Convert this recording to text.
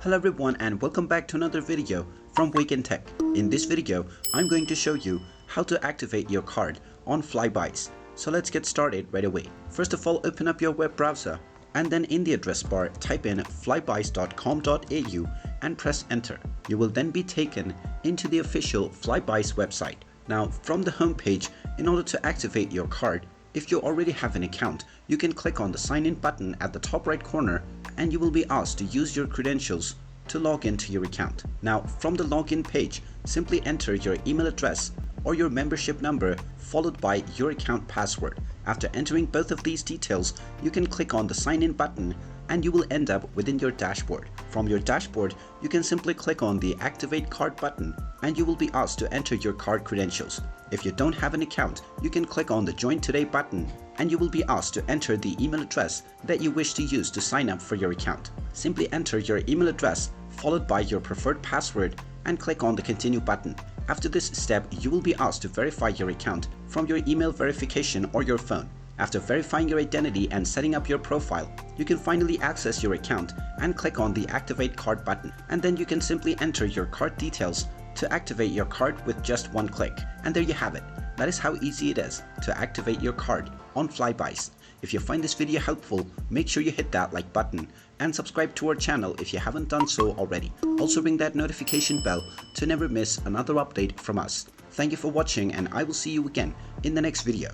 Hello everyone and welcome back to another video from Wake&Tech. In this video, I'm going to show you how to activate your card on Flybuys. So let's get started right away. First of all, open up your web browser and then in the address bar type in flybuys.com.au and press enter. You will then be taken into the official Flybuys website. Now from the home page, in order to activate your card, if you already have an account, you can click on the sign in button at the top right corner and you will be asked to use your credentials to log into your account. Now from the login page, simply enter your email address or your membership number followed by your account password. After entering both of these details, you can click on the sign in button and you will end up within your dashboard. From your dashboard, you can simply click on the activate card button and you will be asked to enter your card credentials. If you don't have an account, you can click on the join today button and you will be asked to enter the email address that you wish to use to sign up for your account. Simply enter your email address followed by your preferred password and click on the continue button. After this step, you will be asked to verify your account from your email verification or your phone. After verifying your identity and setting up your profile, you can finally access your account and click on the activate card button, and then you can simply enter your card details to activate your card with just one click. And there you have it. That is how easy it is to activate your card on Flybuys. If you find this video helpful, make sure you hit that like button and subscribe to our channel if you haven't done so already. Also ring that notification bell to never miss another update from us. Thank you for watching and I will see you again in the next video.